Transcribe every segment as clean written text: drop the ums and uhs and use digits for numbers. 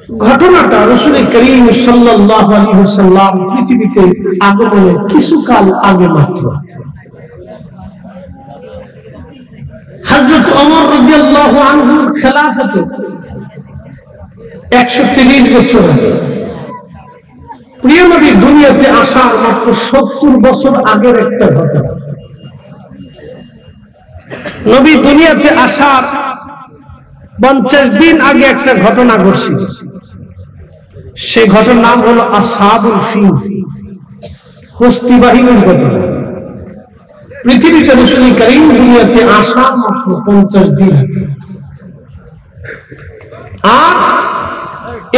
ঘটনাটা রাসূল করিম সাল্লাল্লাহু আলাইহি ওয়াসাল্লাম পৃথিবীতে আগমনের কিছুকাল আগে মাত্র। হযরত ওমর রাদিয়াল্লাহু আনহুর খেলাফতে 130 বছর আগে, প্রিয় নবী দুনিয়াতে আসার মাত্র 70 বছর আগের একটা ঘটনা। নবী দুনিয়াতে আসার 50 দিন আগে একটা ঘটনা ঘটছিল। সেই ঘটনার নাম হলো আসহাবুল ফিল, হস্তি বাহিনীর ঘটনা। পৃথিবীতে রাসূল করিম দুনিয়াতে আসার মাত্র 50 দিন আগে। আর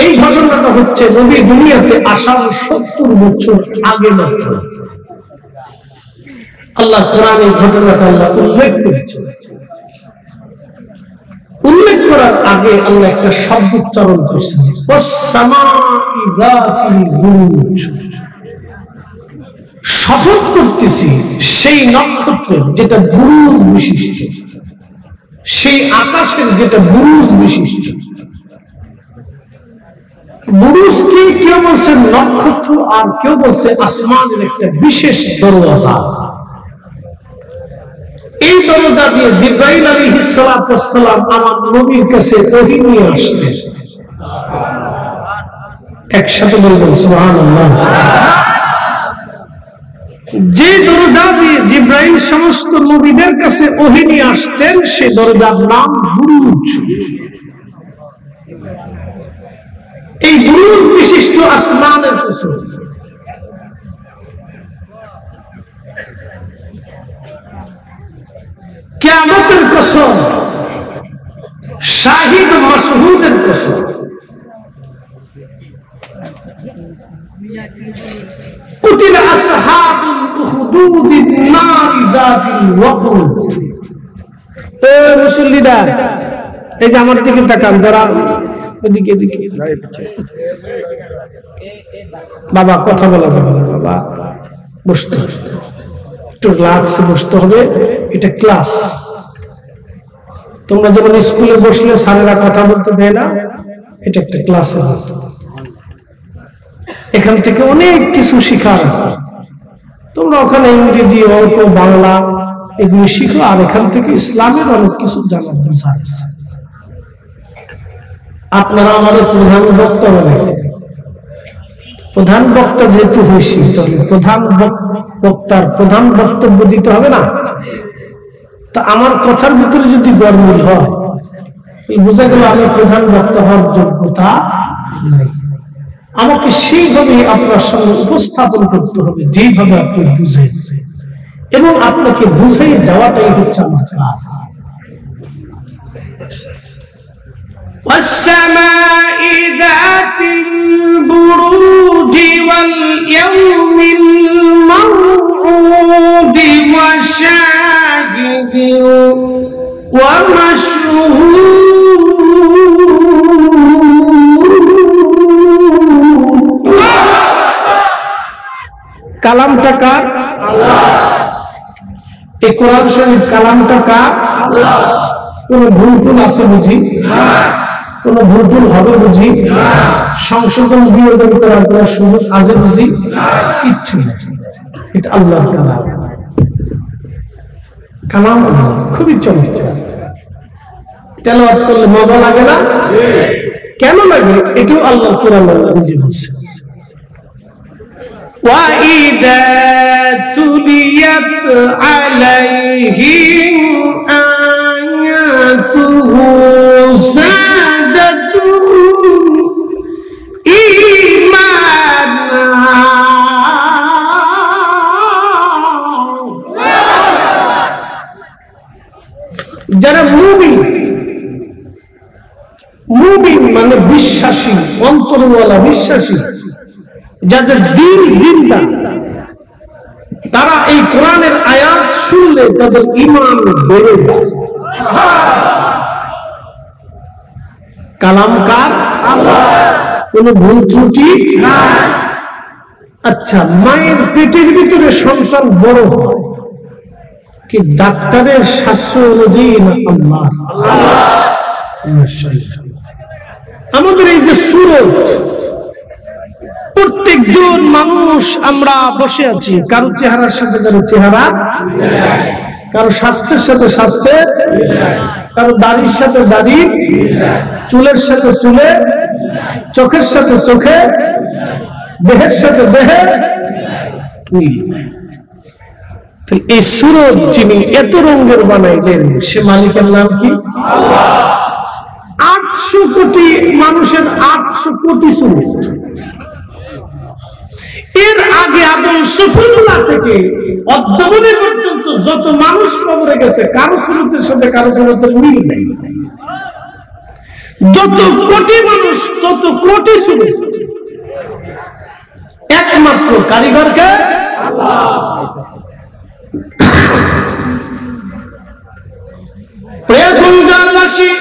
এই ঘটনাটা হচ্ছে নবী দুনিয়াতে আসার 70 বছর আগে মাত্র। আল্লাহ কোরআনে এই ঘটনাটা আল্লাহ উল্লেখ করেছেন। উল্লেখ করার আগে আল্লাহ একটা শব্দ উচ্চারণ করেছেন, ওয়াস-সামাই যাতিল বুরুজ। শপথ করতেছি সেই নক্ষত্রের যেটা বুরুজ বিশিষ্ট, সেই আকাশের যেটা বুরুজ বিশিষ্ট। বুরুজ কি কেউ বলছে নক্ষত্র, আর কেউ বলছে আসমানের একটা বিশেষ দরওয়াজা। এই দরজা দিয়ে জিবরাইল আলাইহিস সালাতু ওয়াস সালাম আমার নবীর কাছে ওহী নিয়ে আসতেন। একসাথে বলবেন সুবহানাল্লাহ। যে দরজা দিয়ে জিবরাইল সমস্ত নবীদের কাছে ওহী নিয়ে আসতেন সেই দরজার নাম বুরুজ। এই বুরুজ বিশিষ্ট আসমানের কসম, কিয়ামতের কসম, শাহিদ মাশহুদের কসম, কুতিলা আসহাবুল উখদুদিন নারি যাতিল ওয়াকুদ। ও মুসল্লিদার, এই যে আমার দিকে তাকান, যারা এদিকে এদিকে, বাবা কথা বলা যাবে না, বাবা বসতে একটু রিল্যাক্সে বসতে হবে, এটা ক্লাস। তোমরা যখন স্কুলে বসলে স্যারেরা কথা বলতে দেয় না, এটা একটা ক্লাসের মতো। এখান থেকে অনেক কিছু শিখার আছে। তোমরা ওখানে ইংরেজি, অঙ্ক, বাংলা এগুলো শিখো, আর এখান থেকে ইসলামের অনেক কিছু জানার দরকার আছে। আপনারা আমাদের প্রধান বক্তা বানাইছেন। প্রধান বক্তা যেহেতু হয়েছি, তাহলে প্রধান বক্তার প্রধান বক্তব্য দিতে হবে না? তা আমার কথার ভিতরে যদি গরমিল হয়, বোঝা গেল আমি প্রধান বক্তা হওয়ার যোগ্যতা নাই। আমাকে সেইভাবে আপনার সামনে উপস্থাপন করতে হবে যেইভাবে আপনি বুঝেন, এবং আপনাকে বুঝাই যাওয়াটাই হচ্ছে আমার ক্লাস। والسماء ذات البروج واليوم الموعود وشاهد ومشهود। কালামটা কার? আল্লাহ। এই কোরআন শরীফ কালামটা কার? আল্লাহ। কোন ভুল টুল আছে বুঝি? না। কোন ভুল টুল হবে বুঝি? না। সংশোধন বিয়োজন করার কোন সুযোগ আছে বুঝি? না। কিচ্ছু না। এটা আল্লাহর কালাম। কালাম আল্লাহ, খুবই চমৎকার। তেলাওয়াত করলে মজা লাগে না? কেন লাগে? এটাও আল্লাহ কোরআন আল্লাহ নিজে বলছে, وَإِذَا تُلِيَتْ عَلَيْهِمْ آيَاتُهُ زَادَتْهُمْ إِيمَانًا। যারা মুমিন, মুমিন মানে বিশ্বাসী, অন্তরওয়ালা বিশ্বাসী, যাদের দিল জিন্দা, তারা এই কোরআনের আয়াত শুনলে তাদের ঈমান বেড়ে যায়। কালাম কার? আল্লাহ। কোন ভুল ত্রুটি নাই। আচ্ছা, মায়ের পেটের ভিতরে সন্তান বড় হয় কি ডাক্তারের শাস্ত্র অনুযায়ী না আল্লাহ? আমাদের এই যে সুরত, প্রত্যেকজন মানুষ আমরা বসে আছি, কারো চেহারার সাথে কারো চেহারা, কারো স্বাস্থ্যের সাথে স্বাস্থ্যের, কারো দাড়ির সাথে দাড়ি, চুলের সাথে চুলে, চোখের সাথে চোখে, দেহের সাথে দেহে। এই সুরত যিনি এত রঙের বানাইলেন, সে মালিকের নাম কি? 800 কোটি মানুষের 800 কোটি সুরত। এর আগে আদম সফিউল্লাহ থেকে অদ্যাবধি পর্যন্ত যত মানুষ কবরে গেছে, কারো সুরতের সাথে কারো সুরতের মিল নেই। যত কোটি মানুষ তত কোটি সুরত। একমাত্র কারিগরকে আল্লাহ। প্রিয়গঞ্জবাসী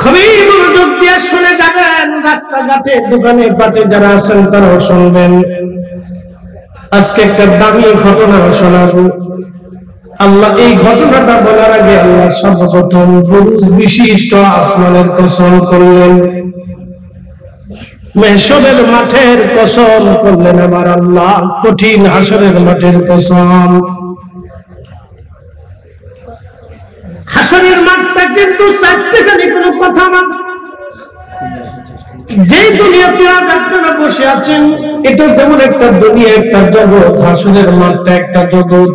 খুবই মনোযোগ দিয়ে শুনে যাবেন, রাস্তাঘাটে দোকানে পাটে যারা আছেন তারাও শুনবেন। আজকে একটা দামি ঘটনা শোনাবো। আল্লাহ এই ঘটনাটা বলার আগে আল্লাহ সর্বপ্রথম বুরুজ বিশিষ্ট আসমানের কসম করলেন, মেহশরের মাঠের কসম করলেন আমার আল্লাহ, কঠিন হাসরের মাঠের কসম। হাসরের মাঠটা কিন্তু চারটেখানি কোনো কথা না। যে দুনিয়াতে আজ আপনারা বসে আছেন, এটা যেমন একটা দুনিয়া, একটা জগৎ। হাসরের মাঠটা একটা জগৎ।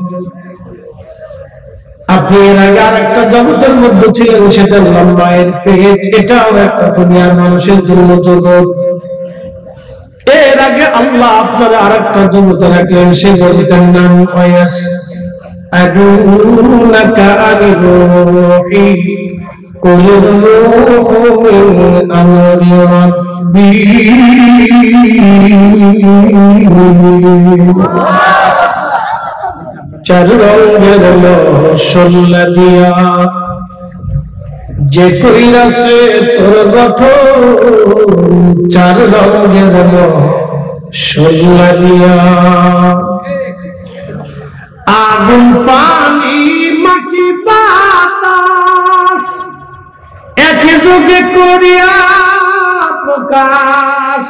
আপনি এর আগে আর একটা জগতের মধ্যে ছিলেন, সেটা লম্বায়ের পেট, এটাও একটা দুনিয়ার মানুষের জন্য জগৎ। এর আগে আল্লাহ আপনারা আর একটা জগতে রাখলেন, সেই জগতের নাম ওয়াস আদুনাকা আনিরুহি কুলির রূহু মিন আমরি রাব্বি। চার রঙের মশলা দিয়া যে কইরাছে তোর গঠন, চার রঙের মশলা দিয়া। আগুন পানি মাটি বাতাস একে যোগে করিয়া প্রকাশ।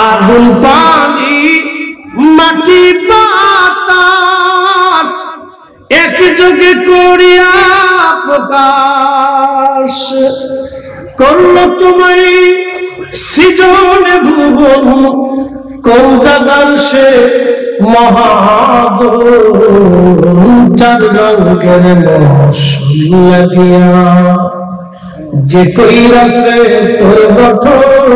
আগুন পানি মাটি বাতাস একে যোগে করিয়া প্রকাশ। করলো তোমায় সৃজনে ভুবন, কোন জাগার সে মহাজন। চার রঙের মশলা দিয়া যে কইরাছে তোর গঠন,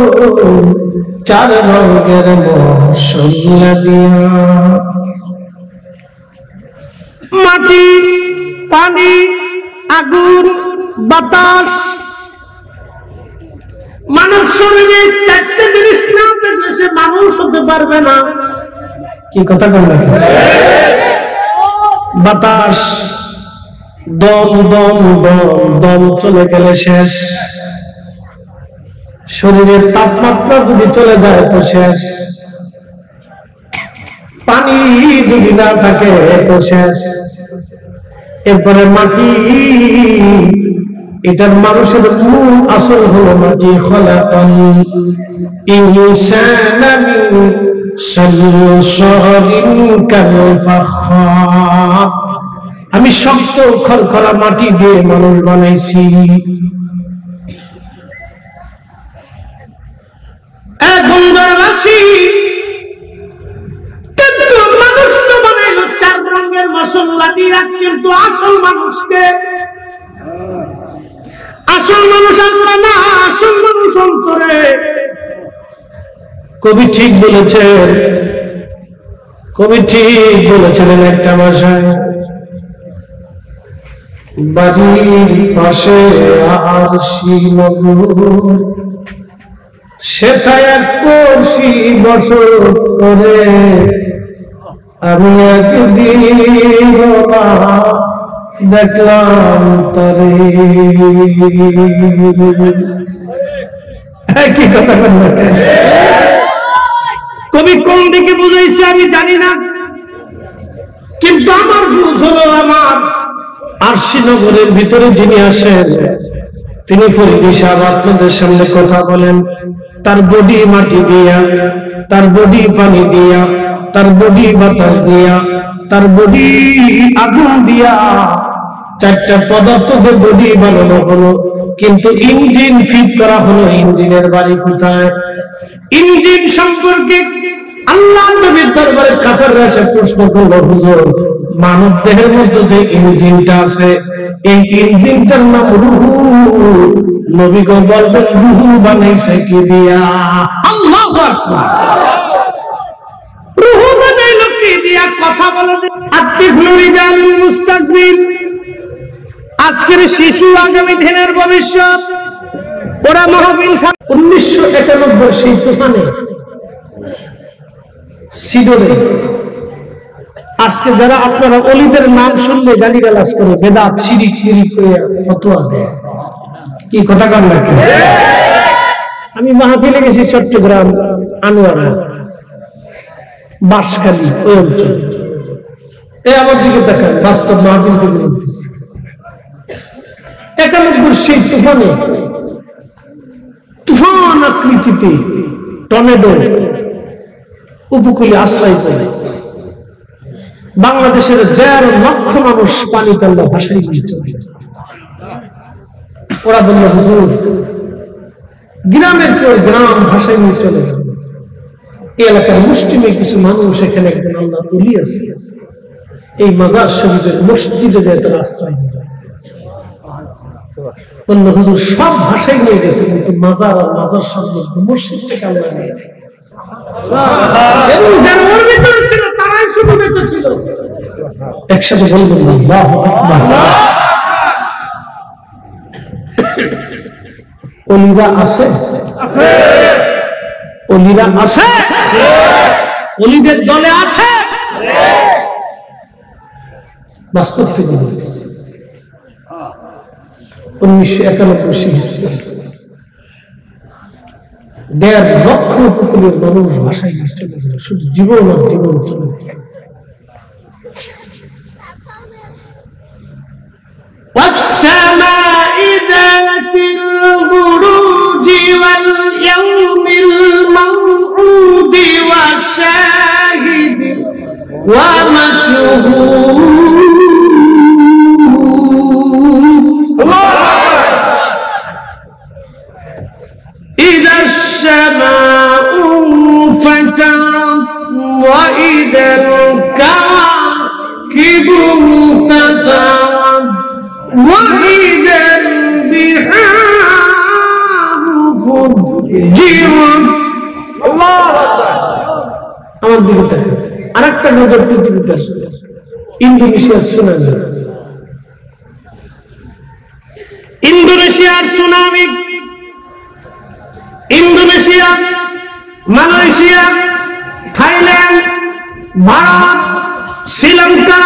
চার রঙের মশলা দিয়া। মাটি, পানি, আগুন, বাতাস। মানব শরীরে চারটে জিনিস না থাকলে সে মানুষ হতে পারবে না। কি কথা বললেন? বাতাস, দম, দম, দম, দম চলে গেলে শেষ। শরীরের তাপমাত্রা যদি চলে যায় তো শেষ। পানি যদি না থাকে তো শেষ। এরপরে মাটি, এটার মানুষের মূল আসল হলো মাটি। খলাকাল ইনসানা মিন সালসালিন কাল ফাখার। আমি শক্ত খরখরা মাটি দিয়ে মানুষ বানাইছি। গন্ধরবাসী কিন্তু মানুষ তো বানাইলো চার রঙের মশলা দিয়া, কিন্তু আসল মানুষকে, আসল মানুষ আল্লাহ না, আসল মানুষ অন্তরে। কবি ঠিক বলেছেন, কবি ঠিক বলেছিলেন একটা ভাষায়, বাড়ির পাশে আরশি নগর, সেটাই এক পড়শি বছর করে। আমি একদিন দেখলাম তারে। কি কথা বললেন? কবি কোন দিকে বুঝাইছে আমি জানি না, কিন্তু আমার বুঝ হলো আমার আরশি নগরের ভিতরে যিনি আসেন তিনি ফরিদি সাহেব আপনাদের সামনে কথা বলেন। তার বডি মাটি দিয়া, তার বডি পানি দিয়া, তার বডি বাতাস দিয়া, তার বডি আগুন দিয়া, চারটা পদার্থ দিয়ে বডি বানানো হলো। কিন্তু ইঞ্জিন ফিট করা হলো, ইঞ্জিনের বাড়ি কোথায়? ইঞ্জিন সম্পর্কে আল্লাহ নবীর দরবারে কাফেররা এসে প্রশ্ন করলো, হুজুর মানব দেহের মধ্যে যে ইঞ্জিনটা আছে এই ইঞ্জিনটার নাম রূহ। নবী গো বলবেন রূহ বানাইছে কি দিয়া? আল্লাহু আকবার। রূহ বানাইলো কি দিয়া? কথা বলে যে আত্তিফলুরিদাল মুস্তাকবির, আজকের শিশু আগামী দিনের ভবিষ্যৎ। ওরা মাহফিল 1991 সেই তুফানে সিডরে আজকে যারা আপনারা অলিদের নাম শুনলে গালিগালাজ করে, বেদাত শিরিক শিরিক করে ফতোয়া দেয়, কি কথা কন নাকি? আমি মাহফিলে গেছি চট্টগ্রাম, আনোয়ারা, বাঁশখালী, ওই অঞ্চল। এই আমার দিকে দেখেন, বাস্তব মাহফিল থেকে বলতেছি। 91 সেই তুফানে, তুফান আকৃতিতে টর্নেডো উপকূলে আশ্রয় করে বাংলাদেশের 1.5 লক্ষ মানুষ পানিতে আল্লাহ ভাসাই নিয়ে চলে। ওরা বলল, হুজুর গ্রামের পর গ্রাম ভাসাই নিয়ে চলে গেল। এই এলাকার মুসলিমে কিছু মানুষ, এখানে একজন আল্লাহ ওলি আছে, এই মাজার শরীফের মসজিদে যায় তারা আশ্রয় দিল। বলল, হুজুর সব ভাসাই নিয়ে গেছে, কিন্তু মাজার আর মাজার সংলগ্ন মসজিদটাকে আল্লাহ নিয়ে নেয়। এবং যারা ওর ভিতরে ছিল তারাই শুধু বেঁচে ছিল। একসাথে বলবেন আল্লাহু আকবার। অলিরা আছে, অলিরা আছে, অলিদের দলে আছে। বাস্তব থেকে বলতেছি 1991 1.5 লক্ষ উপকূলীয় মানুষ ভাষায় চলে গেল, শুধু জীবন আর জীবন চলে গেল। والسماء ذات البروج واليوم الموعود والشاهد ومشهود إذا السماء انفطرت وإذا الكواكب انتثرت وإذا البحار فجرت। الله আমার দিকে তাকান। আরেকটা নজর পৃথিবীতে আসবে, ইন্দোনেশিয়ার সুনামি। ইন্দোনেশিয়ার tsunami, Indonesia, Malaysia, Thailand, Bharat, Sri Lanka,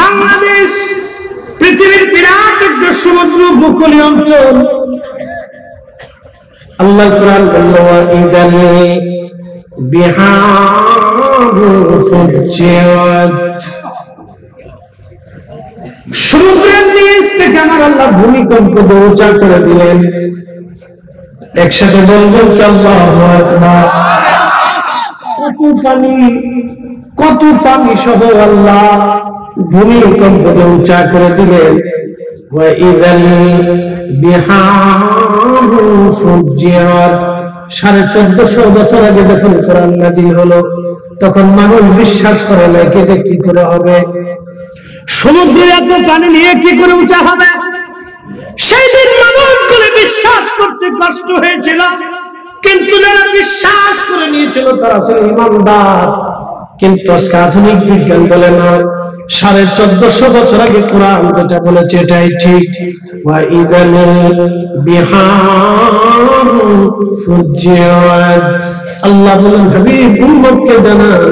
Bangladesh, পৃথিবীর বিরাট একটা সমুদ্র উপকূলীয় অঞ্চল। আল্লাহ কোরআন বলল, ইদাল বিহারু ফুজ্জিরাত। সমুদ্রের নিচ থেকে আমার আল্লাহ ভূমিকম্প উচ্চারণ করে দিলেন। একসাথে বলবেন কি আল্লাহু আকবার। কত পানি সহ আল্লাহ ভূমিকম্প উচ্চারণ করে দিলেন। ওয়াইদাল বিহারু ফুজ্জিরাত। 1450 বছর আগে যখন কোরআন নাযিল হলো তখন মানুষ বিশ্বাস করে না কেটে কি করে হবে, সমুদ্রের এত পানি নিয়ে কি করে উঁচা হবে। সেই দিন মানুষগুলো বিশ্বাস করতে কষ্ট হয়েছিল, কিন্তু যারা বিশ্বাস করে নিয়েছিল তারা ছিল ইমানদার। কিন্তু আজকে আধুনিক বিজ্ঞান বলে না, 1450 বছর আগে কোরআন যেটা বলেছে এটাই ঠিক। ওয়াইদাল বিহারু ফুজ্জিরাত। আল্লাহ বলেন, হাবিব উম্মতকে জানান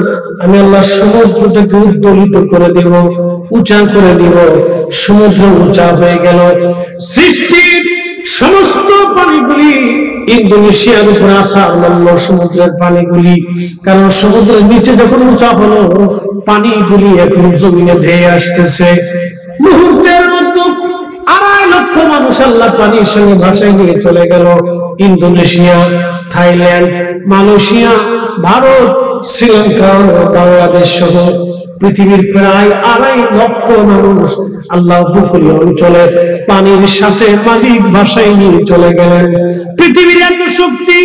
আমি আল্লাহ সমুদ্রটাকে উত্তোলিত করে দেব, উঁচা করে দেব। সমুদ্র উঁচা হয়ে গেল। সৃষ্টির সমস্ত পানিগুলি ইন্দোনেশিয়ার উপরে আসা নামলো, সমুদ্রের পানিগুলি। কারণ সমুদ্রের নিচে যখন উঁচা হলো পানিগুলি এখন জমিনে ধেয়ে আসতেছে। মুহূর্তের মধ্যে 2.5 লক্ষ মানুষ আল্লাহ পানির সঙ্গে ভাসায় নিয়ে চলে গেল। Indonesia, Thailand, Malaysia, Bharat, Sri Lanka, Bangladesh সহ পৃথিবীর প্রায় 2.5 লক্ষ মানুষ আল্লাহ উপকূলীয় অঞ্চলে পানির সাথে মালিক ভাসায় নিয়ে চলে গেলেন। পৃথিবীর এত শক্তি,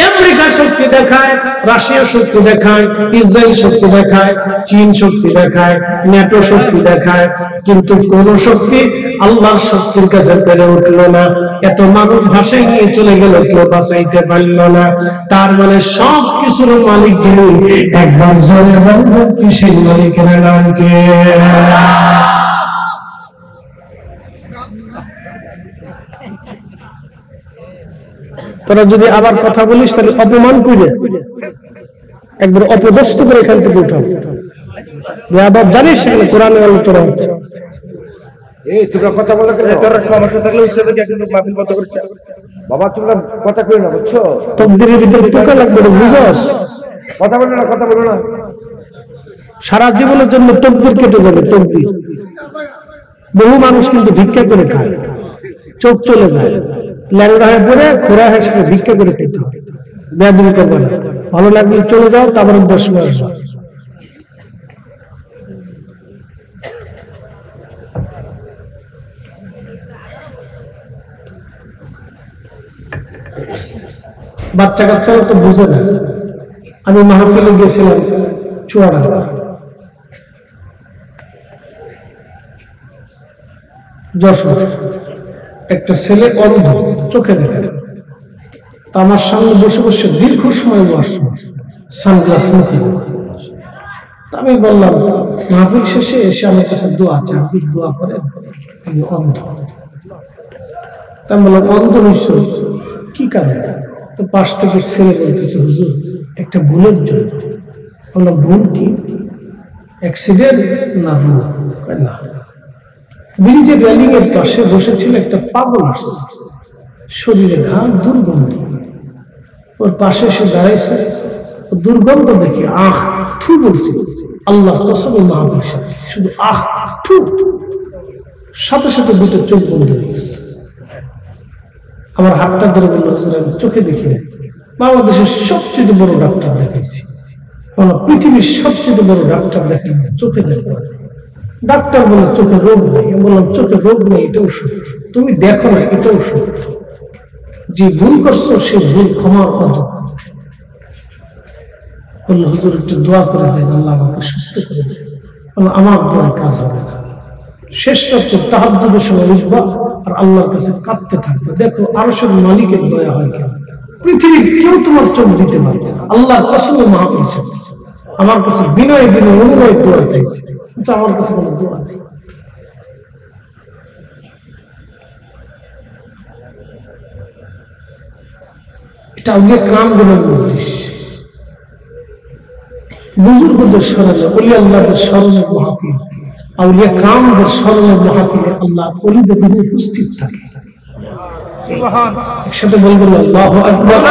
আমেরিকা শক্তি দেখায়, রাশিয়া শক্তি দেখায়, ইসরায়েল শক্তি দেখায়, চীন শক্তি দেখায়, ন্যাটো শক্তি দেখায়, কিন্তু কোন শক্তি আল্লাহর শক্তির কাছে পেরে উঠল না। এত মানুষ ভাসায় নিয়ে চলে গেল, কেউ বাঁচাইতে পারল না। তার মানে সব কিছুর মালিক যিনি, একবার জোরে বলবেন কি সেই মালিকের নাম কে? তোরা যদি আবার কথা বলিস তাহলে অপমান করে একবার অপদস্থ করে এখান থেকে উঠাবো। আবার জানিস সেখানে কোরআনের আলোচনা হচ্ছে। তোমরা কথা বলে তোর সমস্যা থাকলে মাহফিল বন্ধ করছে বাবা, তোমরা কথা কই না, বুঝছো? তকদিরের ভিতরে পোকা লাগবে, বুঝছস? কথা বলো না, কথা বলো না। সারা জীবনের জন্য তকদির কেটে যাবে। তকদির বহু মানুষ কিন্তু ভিক্ষা করে খায়, চোখ চলে যায়, ল্যাংড়া হয়ে পড়ে খোরা হয়ে সেটা ভিক্ষা করে খেতে হবে। বেয়াদবি করবে না, ভালো লাগলে চলে যাও, তারপরে 10 মাস। বাচ্চা কাচ্চারা তো বুঝে না। আমি মাহফিলে গেছিলাম চুয়াডাঙ্গা, যশোর। একটা ছেলে অন্ধ, চোখে দেখে না। তা আমার সামনে বসে বসে দীর্ঘ সময় বসছে, সানগ্লাস মুখে। আমি বললাম, মাহফিল শেষে এসে আমার কাছে দোয়া চান, দোয়া করে, আমি অন্ধ। তা আমি বললাম, অন্ধ নিশ্চয়, কি কারণে? তো পাশ থেকে ছেলে বলতেছে, হুজুর একটা ভুলের জন্য। বললাম, ভুল কি? অ্যাক্সিডেন্ট না ভুল? না, ব্রিজের রেলিং এর পাশে বসেছিল একটা পাগল, আসছে শরীরে ঘাম, দুর্গন্ধ। ওর পাশে এসে দাঁড়াইছে, দুর্গন্ধ দেখে আখ থু বলছে। আল্লাহ কসম, মাহফিল শুধু আখ থু, সাথে সাথে দুটো চোখ বন্ধ হয়ে গেছে। আমার হাতটা ধরে বললো, হুজুর আমি চোখে দেখি না, বাংলাদেশের সবচেয়ে বড় ডাক্তার দেখাইছি। পৃথিবীর সবচেয়ে বড় ডাক্তার দেখাই, চোখে দেখো। ডাক্তার বলে চোখে রোগ নেই। বললাম, চোখে রোগ নেই এটাও সত্য, তুমি দেখো না এটাও সত্য। যে ভুল করছো সে ভুল ক্ষমার অযোগ্য। বললো, হুজুর একটু দোয়া করে দেন, আল্লাহ আমাকে সুস্থ করে দেন। আমার দোয়ার কাজ হবে না। শেষ রাত্রে তাহাজ্জুদের সময় উঠবা আর আল্লাহর কাছে কাঁদতে থাকবে। দেখো আরশের মালিকের দয়া হয় কেন? পৃথিবীর কেউ তোমার চোখ দিতে পারবে না। আল্লাহর কসম, মাহফিল আমার কাছে বিনয় বিনয় অনুনয় দোয়া চাইছে, আমার কাছে কোনো দোয়া নেই। এটা আউলিয়া কারামদের মজলিস, বুজুর্গদের স্মরণে, ওলি আল্লাহদের স্মরণে মাহফিল। আউলিয়া কারামদের স্মরণে মাহফিলে আল্লাহ ওলিদের দিনে উপস্থিত থাকে। একসাথে বলবেন আল্লাহু আকবার।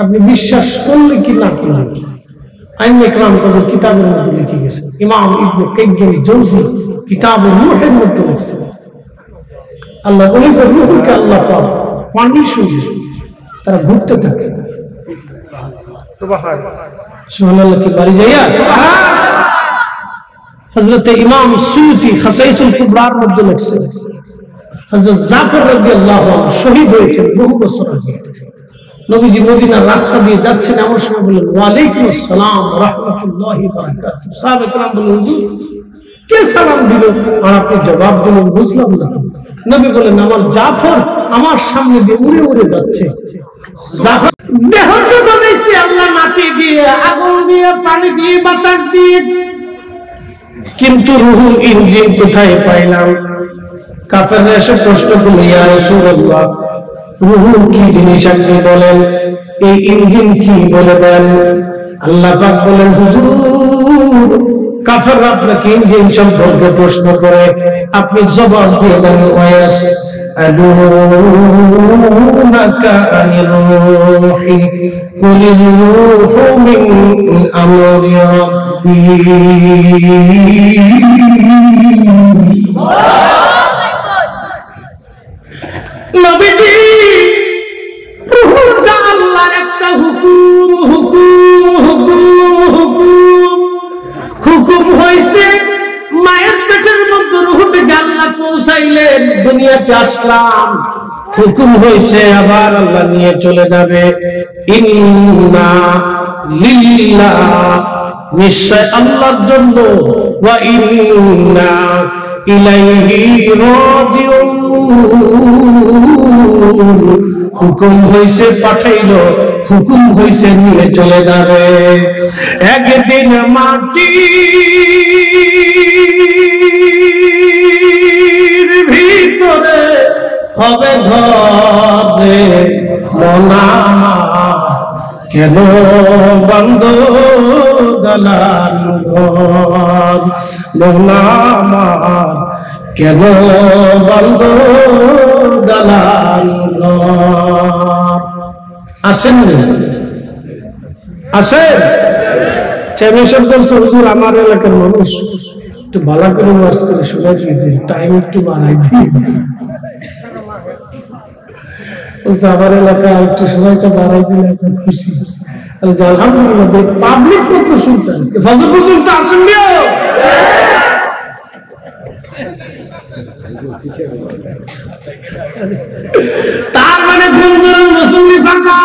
আপনি বিশ্বাস করলে কি না করলে কি, আইনে কেরাম তাদের কিতাবের মধ্যে লিখে গেছে। ইমাম ইবনে কাইয়্যিম জাওজি কিতাব রূহের মধ্যে লিখছে, আল্লাহ ওলিদের রূহকে আল্লাহ পাক পানি শুনে তারা ঘুরতে থাকে। সুবহানাল্লাহ কি বাড়ি যাইয়া হযরত ইমাম সুয়ুতি খাসাইসুল কুবরার মধ্যে লিখছে, হযরত জাফর রাদিয়াল্লাহু আনহু শহীদ হয়েছেন বহু বছর আগে। নবীজি মদিনার রাস্তা দিয়ে যাচ্ছেন, এমন সময় বললেন, ওয়া আলাইকুম আসসালাম ওয়া রাহমাতুল্লাহি ওয়া বারাকাতুহু। সাহাবায়ে কেরাম বললেন, হুজুর কে সালাম দিল আর আপনি জবাব দিলেন? বুঝলাম না তো। নবী বলেন, আমার জাফর আমার সামনে দিয়ে উড়ে উড়ে যাচ্ছে। জাফর দেহ তো বানাইছে আল্লাহ মাটি দিয়ে, আগুন দিয়ে, পানি দিয়ে, বাতাস দিয়ে, কিন্তু রূহুল ইঞ্জিন কোথায় পাইলাম? কাফেররা এসে প্রশ্ন করল, ইয়া রাসূলুল্লাহ রূহুল কি জিনিস আপনি বলেন, এই ইঞ্জিন কি বলে দেন। আল্লাহ পাক বলেন, হুজুর কাফেররা আপনাকে ইঞ্জিন সম্পর্কে প্রশ্ন করে, আপনি জবাব দিয়ে দেন, ওয়াস يسألونك عن الروح قل الروح من أمر ربي নবীজি রূহটা আল্লাহর একটা হুকুম হইছে মায়ের পেটের মধ্যে রূহটাকে আল্লাহ পৌঁছাইলেন দুনিয়াতে আসলাম হুকুম হইছে আবার আল্লাহ নিয়ে চলে যাবে ইন্না লিল্লাহ নিশ্চয় আল্লাহর জন্য ওয়া ইন্না ইলাইহি রাজিউন হুকুম হইছে পাঠাইলো হুকুম হইছে নিয়ে চলে যাবে একদিন মাটির ভিতরে হবে ঘরে মনা কেন বন্ধ দালান ঘর মনা কেন বন্ধ দালান ঘর আসেন আসেন চেয়ারম্যান সাহেব বলছে হুজুর আমার এলাকার মানুষ একটু ভালো করে ওয়াজ করে শোনা দিয়েছে টাইম একটু বাড়াই দিয়ে বলছে আমার এলাকায় একটু সময়টা বাড়াই দিলে এখন খুশি আলহামদুলিল্লাহ পাবলিক কত শুনতে ফজর পর্যন্ত আসেন তার মানে বন্ধুরা মুসল্লি ফাঁকা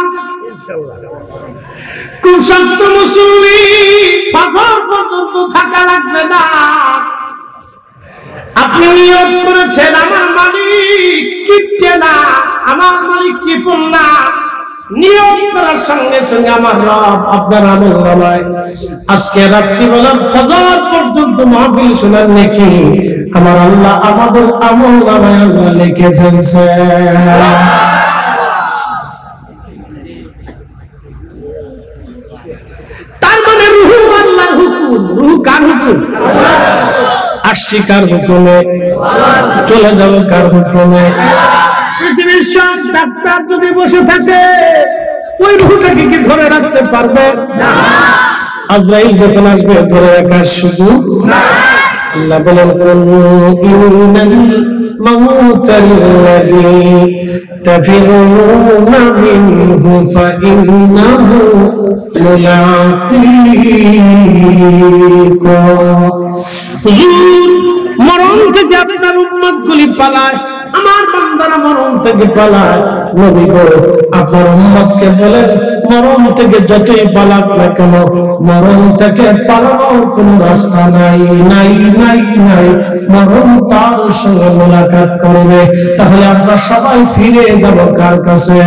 কুসংস্ত মুসল্লি ফজর পর্যন্ত থাকা লাগবে না আপনি নিয়ত করেছেন আমার মালিক কিপটে না আমার মালিক কৃপণ না নিয়ত করার সঙ্গে সঙ্গে আমার রব আপনার আমল নামায় আজকে রাত্রিবেলা ফজর পর্যন্ত মাহফিল শোনার নাকি আমার আল্লাহ আমাদের আমল নামায় আল্লাহ লিখে ফেলছে তার মানে রূহ আল্লাহর হুকুম রূহ কার হুকুম আসছি কার হুকুমে চলে যাব কার হুকুমে পৃথিবীর সব ডাক্তার যদি বসে থাকে ওই রূহটাকে কি ধরে রাখতে পারবে না আজরাইল যখন আসবে ধরে রাখার সুযোগ আল্লাহ বলেন ইন্নাল মাউতাল্লাযী তাফিরুনা মিনহু ফাইন্নাহু মুলাকীকুম হুজুর মরণ থেকে আপনার উম্মতগুলি পালায় আমার বান্দারা মরণ থেকে পালায় নবী গো আপনার উম্মতকে বলেন মরণ থেকে যতই পালাক না কেন মরণ থেকে পালানোর কোন রাস্তা নাই নাই নাই নাই মরণ তার সঙ্গে মোলাকাত করবে তাহলে আমরা সবাই ফিরে যাব কার কাছে